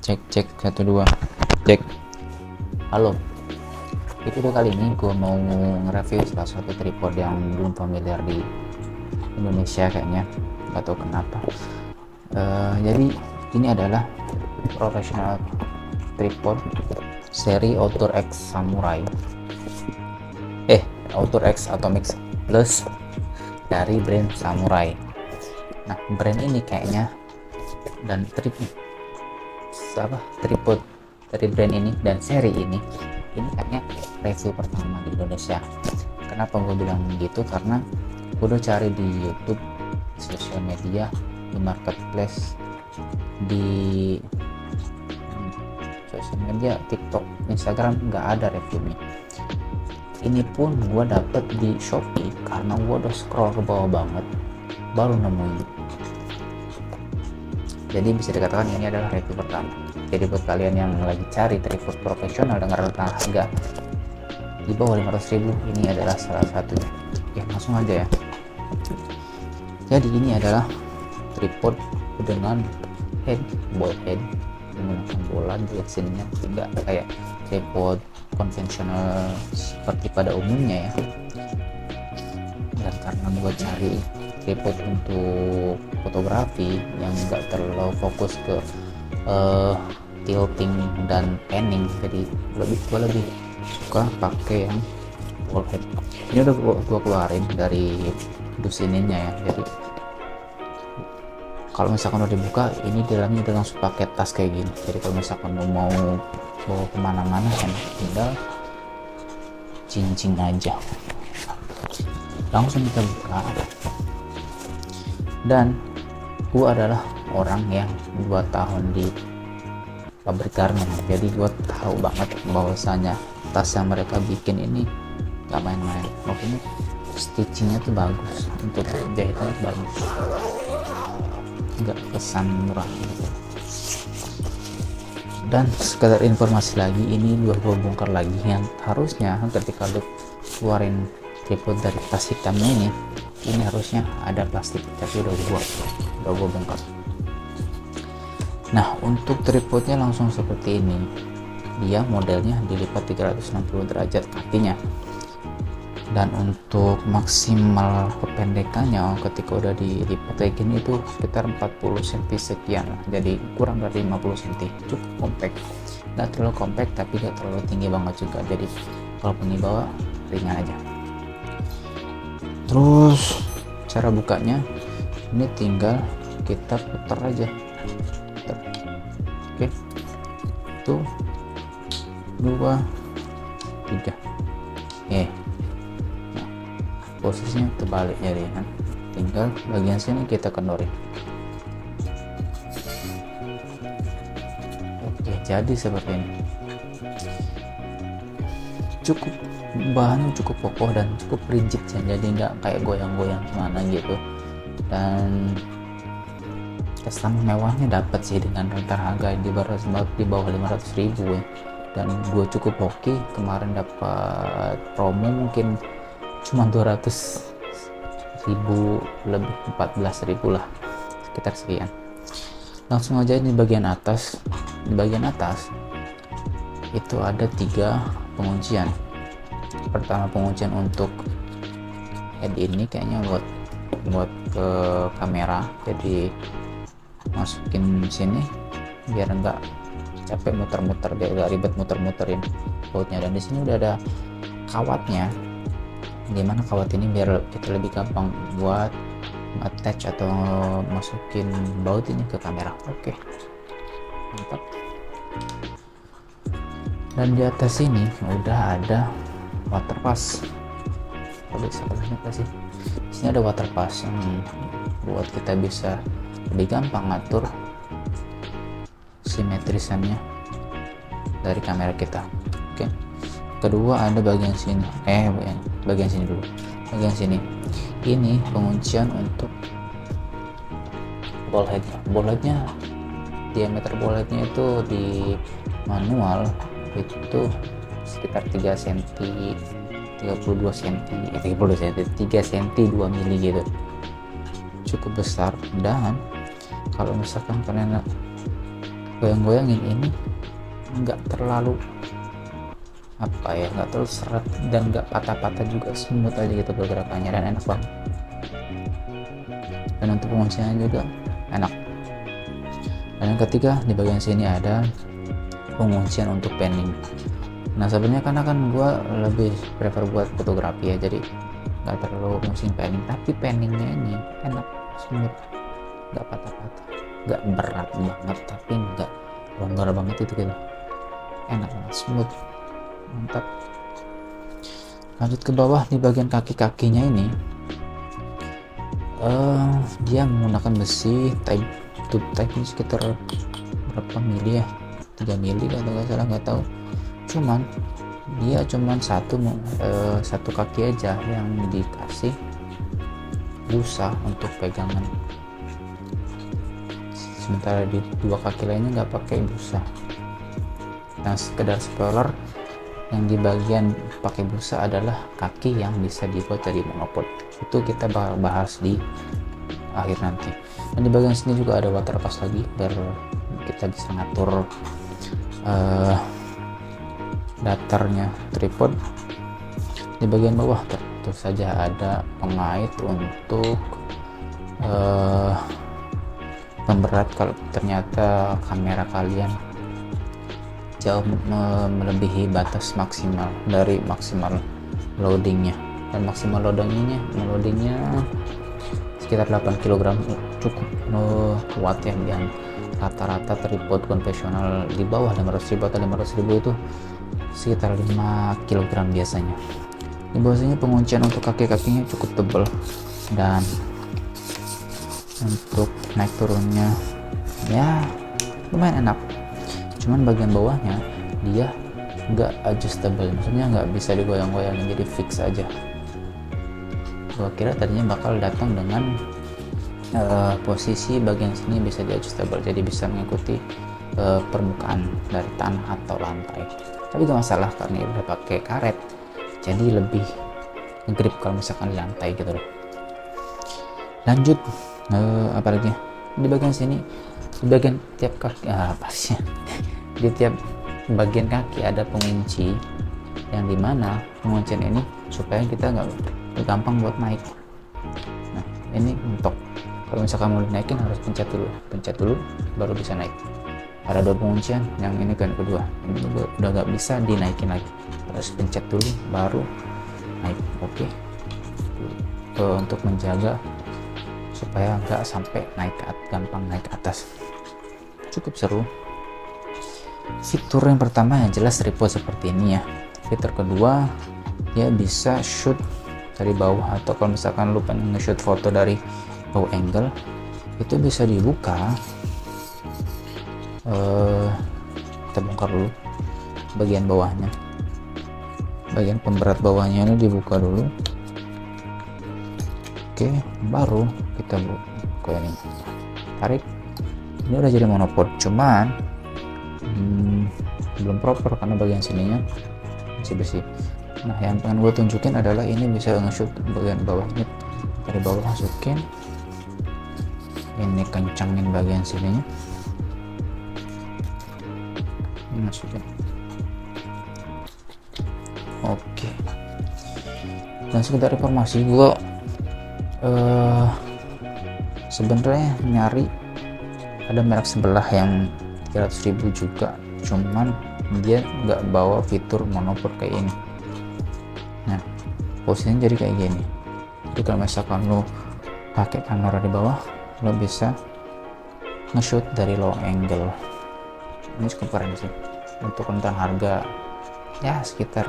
Cek cek 1 2 cek. Halo. Video kali ini gue mau nge-review salah satu tripod yang belum familiar di Indonesia kayaknya, nggak tahu kenapa. Jadi ini adalah professional tripod seri Outdoor X Samurai. Outdoor X Atomic Plus dari brand Samurai. Nah, brand ini kayaknya dan tripod dari brand ini dan seri ini kayaknya review pertama di Indonesia. Kenapa gue bilang gitu? Karena gue udah cari di YouTube, sosial media, di marketplace, di sosial media, TikTok, Instagram, nggak ada reviewnya. Ini pun gue dapet di Shopee karena gue udah scroll ke bawah banget baru nemuin. Jadi bisa dikatakan ini adalah review pertama. Jadi buat kalian yang lagi cari tripod profesional dengan rentang harga di bawah 500.000, ini adalah salah satunya. Ya, langsung aja ya. Jadi ini adalah tripod dengan ball head menggunakan bola di sininya, tidak kayak tripod konvensional seperti pada umumnya ya. Dan karena gue cari tripod untuk fotografi yang enggak terlalu fokus ke tilting dan panning, jadi gue lebih suka pakai yang ball head. Ini udah gue keluarin dari dus ininya ya. Jadi kalau misalkan udah dibuka, ini di dalamnya udah langsung pakai tas kayak gini. Jadi kalau misalkan mau bawa kemana-mana kan tinggal cincin aja, langsung kita buka. Dan gue adalah orang yang 2 tahun di pabrik garment, jadi gue tahu banget bahwasanya tas yang mereka bikin ini gak main-main. Maksudnya stitchingnya tuh bagus, untuk jahitannya bagus, nggak kesan murah gitu. Dan sekedar informasi lagi, ini gue bongkar lagi, yang harusnya ketika lu keluarin tripod dari tas hitamnya ini harusnya ada plastik, tapi udah gue bongkar. Nah, untuk tripodnya langsung seperti ini, dia modelnya dilipat 360 derajat kakinya. Dan untuk maksimal kependekannya ketika udah dilipat kayak gini itu sekitar 40 cm sekian lah, jadi kurang dari 50 cm. Cukup compact, nggak terlalu compact tapi nggak terlalu tinggi banget juga, jadi kalaupun dibawa ringan aja. Terus cara bukanya ini tinggal kita putar aja. Oke, 1 2 3. Nah, posisinya terbalik jadi kan, tinggal bagian sini kita kendorin. Oke, jadi seperti ini. Cukup bahannya cukup kokoh dan cukup rigid ya, jadi nggak kayak goyang-goyang gimana gitu. Dan kesan mewahnya dapat sih dengan rentang harga di bawah 500.000 ya. Dan gue cukup hoki, kemarin dapat promo mungkin cuma 200.000 lebih, 14.000 lah, sekitar sekian. Langsung aja ini bagian atas. Di bagian atas itu ada 3 penguncian. Pertama, penguncian untuk head ini kayaknya buat ke kamera, jadi masukin sini biar enggak capek muter-muter, biar enggak ribet muter-muterin bautnya. Dan di sini udah ada kawatnya, dimana kawat ini biar kita lebih gampang buat attach atau masukin baut ini ke kamera. Oke, mantap. Dan di atas ini udah ada water pass. Kalau bisa kalian lihat sih, di sini ada water pass buat kita bisa lebih gampang ngatur simetrisannya dari kamera kita. Oke. Kedua ada bagian sini. Bagian sini dulu. Bagian sini. Ini penguncian untuk ball headnya. Ball headnya, diameter ball headnya itu di manual itu sekitar 3 cm, 32 cm, 3 cm 2 mili gitu. Cukup besar. Dan kalau misalkan kalian goyang-goyangin ini nggak terlalu nggak terlalu seret dan nggak patah-patah juga, smooth aja gitu pergerakannya dan enak banget. Dan untuk pengunciannya juga enak. Dan yang ketiga, di bagian sini ada penguncian untuk panning. Nah sebenarnya karena kan gue lebih prefer buat fotografi ya, jadi nggak terlalu musim panning, tapi panningnya ini enak, smooth, nggak patah-patah, nggak berat banget tapi nggak longgar banget itu gitu, enak banget, smooth, mantap. Lanjut ke bawah, di bagian kaki-kakinya ini dia menggunakan besi type ini sekitar berapa mili ya, 3 mili atau nggak salah, nggak tahu. Cuman dia satu kaki aja yang dikasih busa untuk pegangan, sementara di dua kaki lainnya nggak pakai busa. Nah sekedar spoiler, yang di bagian pakai busa adalah kaki yang bisa dibuat dari monopod, itu kita bakal bahas di akhir nanti. Dan di bagian sini juga ada water pass lagi biar kita bisa ngatur datarnya tripod. Di bagian bawah tentu saja ada pengait untuk pemberat kalau ternyata kamera kalian jauh melebihi batas maksimal dari maksimal loadingnya. Dan maksimal loadingnya sekitar 8 kg cukup kuat ya, yang rata-rata tripod konvensional di bawah 500.000 atau 500.000 itu sekitar 5 kg biasanya. Di bawahnya penguncian untuk kaki-kakinya cukup tebal, dan untuk naik turunnya ya lumayan enak. Cuman bagian bawahnya dia nggak adjustable, maksudnya nggak bisa digoyang-goyangin, jadi fix aja. Gua kira tadinya bakal datang dengan posisi bagian sini bisa di adjustable, jadi bisa mengikuti permukaan dari tanah atau lantai, tapi gak masalah karena udah pakai karet, jadi lebih grip kalau misalkan di lantai gitu loh. Lanjut apa lagi di bagian sini, di bagian tiap kaki di tiap bagian kaki ada pengunci, yang dimana penguncian ini supaya kita nggak gampang buat naik. Nah ini untuk kalau misalkan mau dinaikin harus pencet dulu baru bisa naik. Ada 2 penguncian, yang ini kan kedua, ini udah nggak bisa dinaikin lagi, harus pencet dulu baru naik. Oke. Untuk menjaga supaya nggak sampai gampang naik ke atas. Cukup seru. Fitur yang pertama yang jelas tripod seperti ini ya. Fitur kedua, dia bisa shoot dari bawah, atau kalau misalkan lu pengen nge-shoot foto dari low angle itu bisa dibuka. Kita bongkar dulu bagian bawahnya, bagian pemberat bawahnya ini dibuka dulu. Oke, baru kita buka ini, tarik. Ini udah jadi monopod, cuman belum proper karena bagian sininya masih besi. Nah yang pengen gue tunjukin adalah ini bisa nge-shoot bagian bawahnya, dari bawah masukin, ini kencangin bagian sininya, ini masukin. Oke. Dan sekedar informasi, gue sebenarnya nyari ada merek sebelah yang 300.000 juga, cuman dia nggak bawa fitur monopod kayak ini. Nah posisinya jadi kayak gini, jadi kalau misalkan lo pakai kamera di bawah, lo bisa nge-shoot dari low angle. Ini cukup keren sih, untuk rentang harga ya sekitar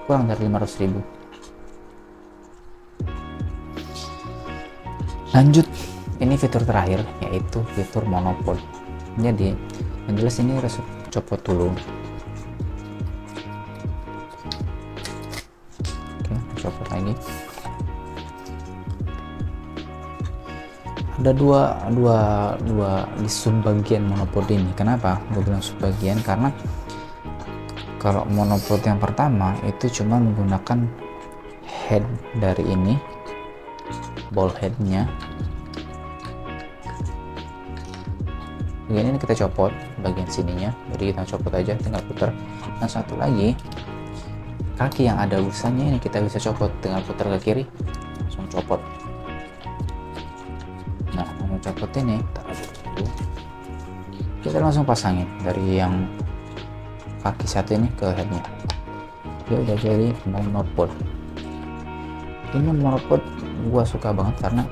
kurang dari 500.000. Lanjut, ini fitur terakhir yaitu fitur monopod. Jadi yang jelas ini harus copot dulu. Oke, copot lagi. Ada dua di subbagian monopod ini. Kenapa gue bilang subbagian? Karena kalau monopod yang pertama itu cuma menggunakan head dari ini, ball headnya, bagian ini kita copot bagian sininya, jadi kita copot aja, tinggal putar. Dan satu lagi, kaki yang ada busanya ini kita bisa copot, tinggal putar ke kiri, langsung copot. Nah, mau copot ini kita langsung pasangin dari yang kaki satu ini ke headnya. Dia udah jadi monopod. Ini monopod gua suka banget karena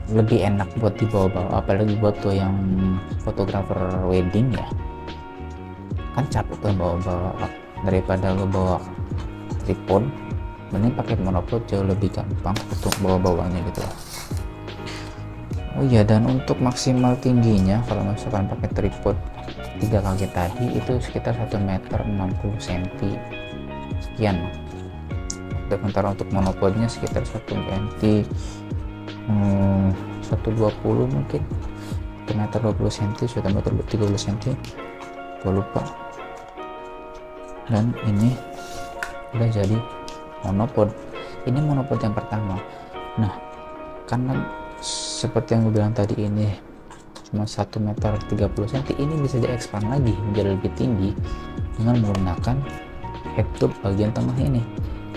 lebih enak buat dibawa-bawa, apalagi buat tuh yang fotografer wedding ya, kan capek tuh bawa-bawa, daripada lo bawa tripod, mending pakai monopod, jauh lebih gampang untuk bawa-bawanya gitu. Oh iya, dan untuk maksimal tingginya kalau misalkan pakai tripod 3 kaki tadi itu sekitar 1 meter 60 cm sekian. Sementara untuk monopodnya sekitar 1 cm 120 mungkin, 1 meter 20 cm, 1 meter 30 cm, gue lupa. Dan ini udah jadi monopod. Ini monopod yang pertama. Nah, karena seperti yang gue bilang tadi, ini cuma 1 meter 30 cm, ini bisa diekspand lagi menjadi lebih tinggi dengan menggunakan head tube bagian tengah ini.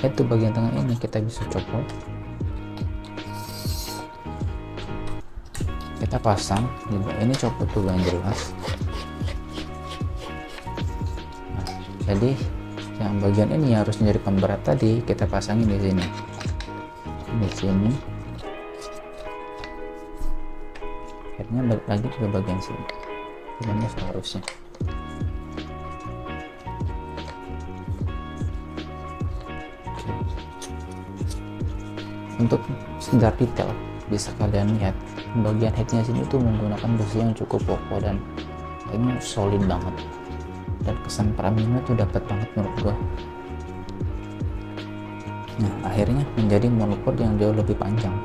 Head tube bagian tengah ini kita bisa copot, kita pasang. Ini copot dulu yang jelas. Nah, jadi yang bagian ini harus menjadi pemberat tadi kita pasangin di sini, headnya balik lagi ke bagian sini, ini seharusnya. Untuk sekedar detail bisa kalian lihat bagian headnya sini tuh menggunakan besi yang cukup kokoh dan ini solid banget, dan kesan premiumnya tuh dapat banget menurut gua. Nah, akhirnya menjadi monopod yang jauh lebih panjang,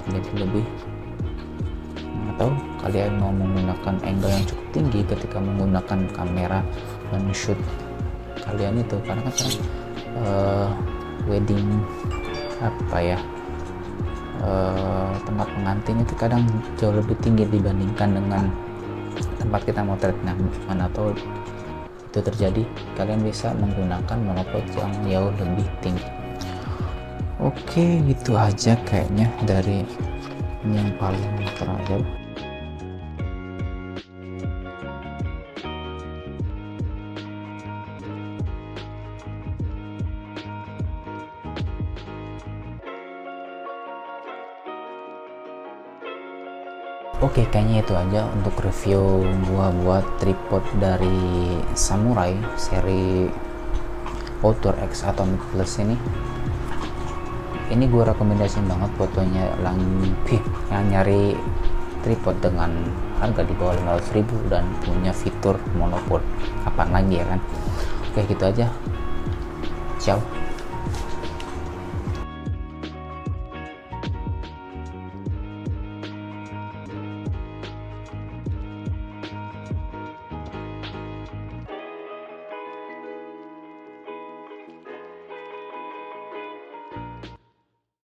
jadi lebih, atau kalian mau menggunakan angle yang cukup tinggi ketika menggunakan kamera dan shoot kalian itu, karena kan wedding tempat pengantin itu kadang jauh lebih tinggi dibandingkan dengan tempat kita motret. Nah, mana tahu itu terjadi, kalian bisa menggunakan monopod yang jauh lebih tinggi. Oke, gitu aja kayaknya dari yang paling terakhir. Oke, kayaknya itu aja untuk review gua buat tripod dari Samurai seri Outer X Atomic Plus ini. Ini gua rekomendasiin banget fotonya yang nyari tripod dengan harga di bawah 500.000 dan punya fitur monopod. Kapan lagi ya kan? Oke, gitu aja. Ciao.